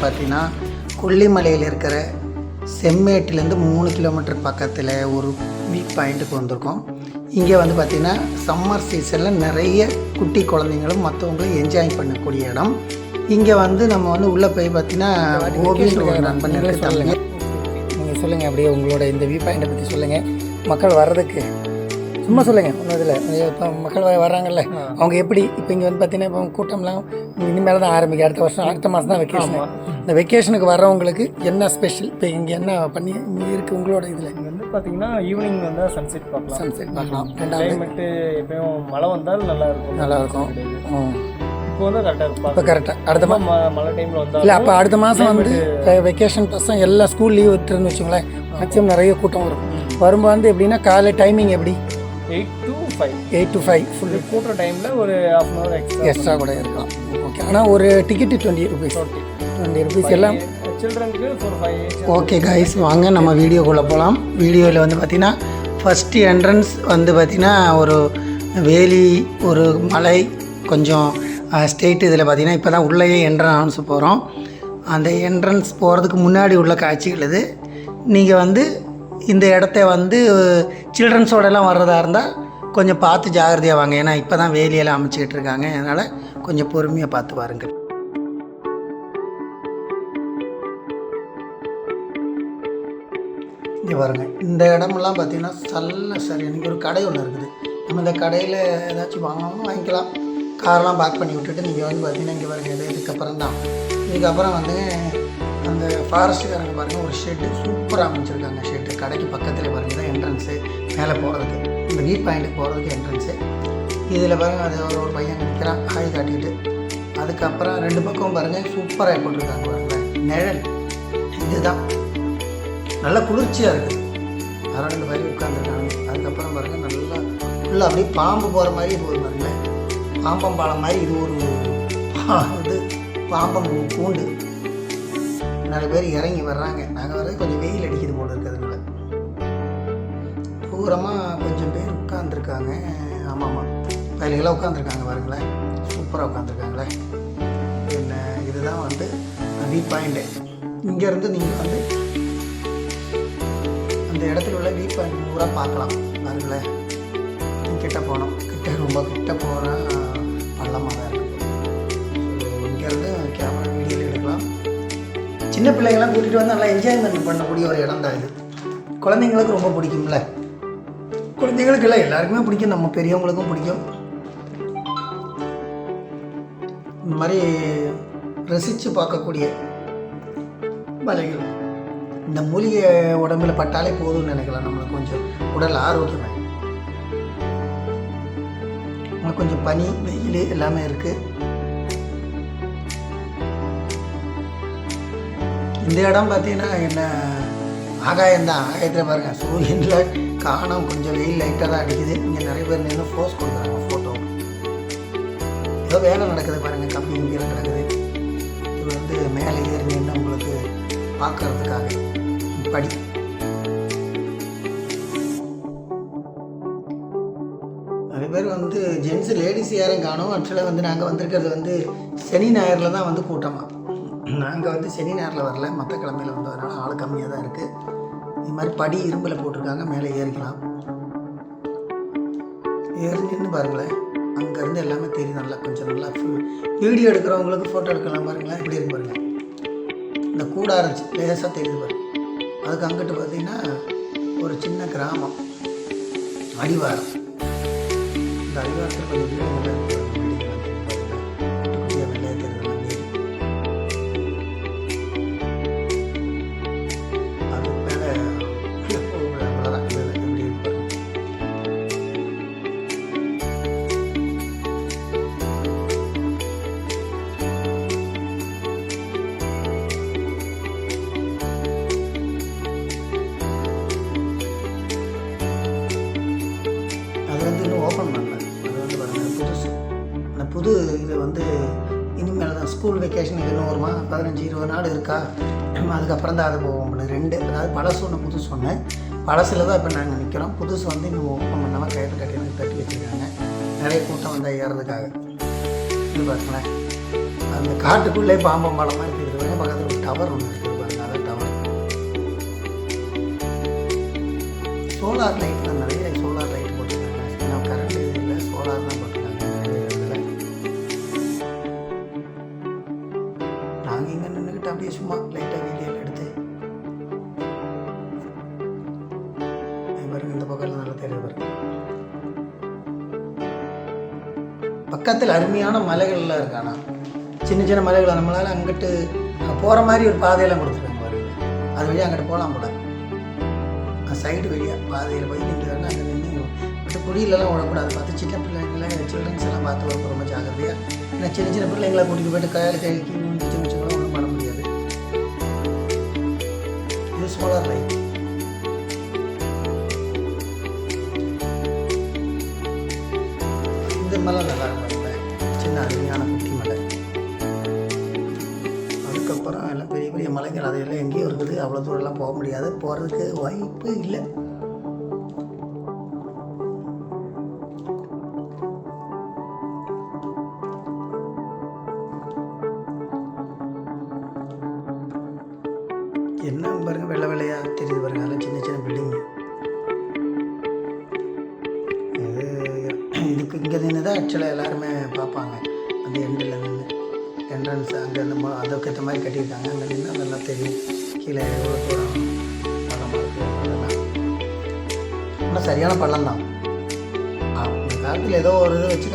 பார்த்தீங்கன்னா கொல்லிமலையில் இருக்கிற செம்மேட்டிலேருந்து 3 கிலோமீட்டர் பக்கத்தில் ஒரு வியூ பாயிண்ட்டுக்கு வந்திருக்கோம். இங்கே வந்து பார்த்திங்கன்னா சம்மர் சீசனில் நிறைய குட்டி குழந்தைங்களும் மற்றவங்களும் என்ஜாய் பண்ணக்கூடிய இடம். இங்கே வந்து நம்ம வந்து உள்ளே போய் பார்த்தீங்கன்னா கோபின்ற ஒரு நண்பன் இருக்காங்க. நீங்கள் சொல்லுங்கள் அப்படியே உங்களோட இந்த வியூ பாயிண்ட்டை பற்றி சொல்லுங்கள். மக்கள் வர்றதுக்கு சும்மா சொல்லுங்கள். ஒன்றும் இதில் இப்போ மக்கள் வர்றாங்கல்ல, அவங்க எப்படி இப்போ இங்கே வந்து பார்த்தீங்கன்னா இப்போ கூட்டம்லாம் இனிமேல் தான் ஆரம்பிக்கும். அடுத்த மாதம் தான் வெக்கேஷன். இந்த வெக்கேஷனுக்கு வர்றவங்களுக்கு என்ன ஸ்பெஷல், இப்போ இங்கே என்ன பண்ணி இருக்குது உங்களோட இதில்? இங்கே வந்து பார்த்தீங்கன்னா ஈவினிங் வந்தால் சன்செட் பார்க்கலாம். ரெண்டாவது கிளைமேட்டு எப்பயும் மழை வந்தால் நல்லாயிருக்கும். இப்போ வந்து கரெக்டாக இருக்கும். இப்போ கரெக்டாக அடுத்த மழை டைமில் வந்தால் இல்லை. அப்போ அடுத்த மாதம் வந்து வெக்கேஷன் பசங்க எல்லாம் ஸ்கூல் லீவ் விட்டுருன்னு வச்சுங்களேன், மேக்ஸிமம் நிறைய கூட்டம் வரும். வரும்போது வந்து எப்படின்னா காலை டைமிங் எப்படி 8 to 5 ஃபுல் கூட்டுற டைமில் ஒரு ½ hour எக்ஸ்ட்ரா கூட இருக்கலாம். ஓகே. ஆனால் ஒரு டிக்கெட்டு 20 rupees எல்லாம் சில்ட்ரனுக்கு 4-5. ஓகே கைஸ், வாங்க நம்ம வீடியோக்குள்ளே போகலாம். வீடியோவில் வந்து பார்த்திங்கன்னா ஃபஸ்ட்டு என்ட்ரன்ஸ் வந்து பார்த்திங்கன்னா ஒரு வேலி, ஒரு மலை, கொஞ்சம் ஸ்டேட். இதில் பார்த்திங்கன்னா இப்போ தான் உள்ளேயே என்ட்ரன்ஸ் போகிறோம். அந்த என்ட்ரன்ஸ் போகிறதுக்கு முன்னாடி உள்ள காட்சிகள் இது. நீங்கள் வந்து இந்த இடத்த வந்து சில்ட்ரன்ஸோடலாம் வர்றதா இருந்தால் கொஞ்சம் பார்த்து ஜாகிரதையாக வாங்க. ஏன்னா இப்போ தான் வேலியெல்லாம் அமைச்சிக்கிட்டு இருக்காங்க. அதனால் கொஞ்சம் பொறுமையாக பார்த்து வாருங்கள். இங்கே பாருங்கள், இந்த இடமெல்லாம் பார்த்திங்கன்னா சரி இன்றைக்கி ஒரு கடை ஒன்று இருக்குது. நம்ம இந்த கடையில் ஏதாச்சும் வாங்கணும் வாங்கிக்கலாம். காரெலாம் பார்க் பண்ணி விட்டுட்டு நீங்கள் வந்து பார்த்திங்கன்னா இங்கே பாருங்கள், இதுக்கப்புறம் தான் இதுக்கப்புறம் வந்து அந்த ஃபாரஸ்ட்டுக்காரங்க பாருங்கள் ஒரு ஷெட்டு சூப்பராக அமைச்சிருக்காங்க. ஷெட்டு கடைக்கு பக்கத்தில் பாருங்கள் தான் என்ட்ரன்ஸு. மேலே போகிறதுக்கு இந்த வியூ பாயிண்ட்டுக்கு போகிறதுக்கு என்ட்ரன்ஸு. இதில் பாருங்கள் அது ஒரு பையன் நிற்கிறான் ஹாய் காட்டிட்டு. அதுக்கப்புறம் 2 பக்கம் பாருங்கள் சூப்பராக போட்டிருக்காங்க பாருங்கள் நிழல். இதுதான் நல்லா குளிர்ச்சியாக இருக்குது. அதனால் 2 பேரும் உட்காந்துருக்காங்க. அதுக்கப்புறம் பாருங்கள் நல்லா ஃபுல்லாக அப்படியே பாம்பு போகிற மாதிரி போகுது பாருங்களேன். பாம்பம்பாலம் மாதிரி இது ஒரு இது பாம்பம் பூண்டு. நிறைய பேர் இறங்கி வர்றாங்க. நாங்கள் வர்றது கொஞ்சம் வெயில் அடிக்குது போல இருக்கிறதுனால தூரமாக கொஞ்சம் பேர் உட்காந்துருக்காங்க. ஆமாம் பயிர்களாக உட்காந்துருக்காங்க பாருங்களேன், சூப்பராக உட்காந்துருக்காங்களே. என்ன இதுதான் வந்து வியூ பாயிண்ட்டு. இங்கேருந்து நீங்கள் வந்து அந்த இடத்துல உள்ள வியூ பாயிண்ட் பூரா பார்க்கலாம் பாருங்களேன். கிட்ட போனோம், ரொம்ப கிட்ட போனால் பள்ளமாக தான் இருக்குது. இங்கேருந்து கேமரா வீடியோவில் எடுக்கலாம். சின்ன பிள்ளைங்கள்லாம் கூட்டிகிட்டு வந்து நல்லா என்ஜாய்மெண்ட் பண்ணக்கூடிய ஒரு இடம் தான் இது. குழந்தைங்களுக்கு ரொம்ப பிடிக்கும்ல, குழந்தைங்களுக்கு இல்லை எல்லாருக்குமே பிடிக்கும், நம்ம பெரியவங்களுக்கும் பிடிக்கும். இந்த மாதிரி ரசித்து பார்க்கக்கூடிய மலைகள். இந்த மூலிகை உடம்புல பட்டாலே போதும்னு நினைக்கலாம். நம்மளுக்கு கொஞ்சம் உடல் ஆரோக்கியமாக நம்மளுக்கு கொஞ்சம் பனி வெயில் எல்லாமே இருக்குது. இந்த இடம் பார்த்தீங்கன்னா என்ன ஆகாயம்தான். ஆகாயத்தில் பாருங்கள் சூரியனில் காணம் கொஞ்சம் வெயில் லைட்டாக தான் அடிக்குது. இங்கே நிறைய பேர் நின்று போஸ் கொடுக்குறாங்க ஃபோட்டோ. ஏதோ வேலை நடக்குது பாருங்கள், கம்பி கம்பியெல்லாம் கிடக்குது. இது வந்து மேலே ஏறி நின்று உங்களுக்கு பார்க்கறதுக்காக படி. நிறைய பேர் வந்து ஜென்ஸு லேடிஸ் யாரும் காணும். ஆக்சுவலாக வந்து நாங்கள் வந்திருக்கிறது வந்து சனி ஞாயிறில் தான் வந்து கூட்டமாக. நாங்கள் வந்து சனி நேரில் வரல, மற்ற கிழமையில் வந்ததுனால ஆள் கம்மியாக தான் இருக்குது. இது மாதிரி படி இரும்பில் போட்டிருக்காங்க, மேலே ஏறிக்கலாம். ஏறின்னு பாருங்களேன், அங்கேருந்து எல்லாமே தெரியும். நல்லா கொஞ்சம் நல்லா வீடியோ எடுக்கிறவங்களுக்கு ஃபோட்டோ எடுக்கலாம் பாருங்களேன். இப்படி இருக்கு பாருங்கள், இந்த கூடாரம் லேசாக தெரியுது பாருங்க. அதுக்கு அங்கிட்டு பார்த்திங்கன்னா ஒரு சின்ன கிராமம் அடிவாரம். இந்த அடிவாரத்தில் கொஞ்சம் வீடு நல்லா இருக்குது. ஓப்பன் பண்ணல, அது வந்து பாருங்கள் புதுசு. அந்த புது இது வந்து இனிமேல் தான் ஸ்கூல் வெக்கேஷன் இன்னும் வருமா 15-20 நாள் இருக்கா. அதுக்கப்புறம் தான் அது போவோம். 2 அதாவது பழசு ஒன்று புதுசு ஒன்று. பழசில் தான் இப்போ நாங்கள் நிற்கிறோம். புதுசு வந்து இன்னும் ஓப்பன் பண்ணாமல் கயிறு கட்டி வச்சுருக்காங்க. நிறைய கூட்டம் வந்து ஏறதுக்காக. இது பாருங்களேன், அந்த காட்டுக்குள்ளே பாம்பம் பழமாக இருக்குது பாருங்க. பக்கத்தில் ஒரு டவர் ஒன்று இருக்குது பாருங்க, அதான் டவர். சோலார் லைட்டில் நிறைய சோலார் லைட் போட்டுருக்காங்க. ஏன்னா கரண்ட் இல்லை, சோலார் தான் போட்டுருக்காங்க நிறைய இடத்துல. நாங்கள் இங்கே நின்றுக்கிட்டு அப்படியே சும்மா லைட்டாக வீடியோவில் எடுத்து பாருங்க. இந்த பக்கம் நல்லா தெரியுது பாருங்க. பக்கத்தில் அருமையான மலைகள்லாம் இருக்கானா, சின்ன சின்ன மலைகள். நம்மளால் அங்கிட்டு போகிற மாதிரி ஒரு பாதையெல்லாம் கொடுத்துருக்காங்க பாருங்க. அது வழியாக அங்கிட்டு போகலாம் போல. சைடு வழியாக பாதையில் போய் நின்று வரணும். அங்கே நின்று பட் குடியிலலாம் விடக்கூடாது. பார்த்து சின்ன பிள்ளைங்களை சில்ட்ரன்ஸ் எல்லாம் பார்த்து வரப்போ ரொம்ப ஜாக்கிரதையாக. ஏன்னா சின்ன சின்ன பிள்ளைங்களை கூட்டிகிட்டு போய்ட்டு கையில் கைக்கு சின்ன சின்ன ஒன்றும் பண்ண முடியாது. இது சோலார் லைட். இந்த மலை நல்லா இருக்கும், சின்ன அருமையான குட்டி மலை. அதுக்கப்புறம் எல்லாம் பெரிய பெரிய மலைகள் அதையெல்லாம் எங்கேயும் இருக்குது. அவ்வளோ தூரம்லாம் போக முடியாது, போகிறதுக்கு வாய்ப்பு இல்லை. என்ன பாருங்க, வெள்ளை வெள்ளையாக தெரியுது பாருங்க. அதெல்லாம் சின்ன சின்ன பில்டிங்கு. இதுக்கு இங்கே நின்று தான் ஆக்சுவலாக எல்லாருமே பார்ப்பாங்க. அந்த எண்டில் நின்று என்ட்ரன்ஸ் அங்கே அந்த அதுக்கேற்ற மாதிரி கட்டியிருக்காங்க. அங்கே நின்று அதெல்லாம் தெரியும். கீழே எவ்வளோ தூரம் பள்ளமாக இருக்குது அதெல்லாம். ஆனால் சரியான பள்ளம் தான். இந்த காலத்தில் ஏதோ ஒரு இது வச்சு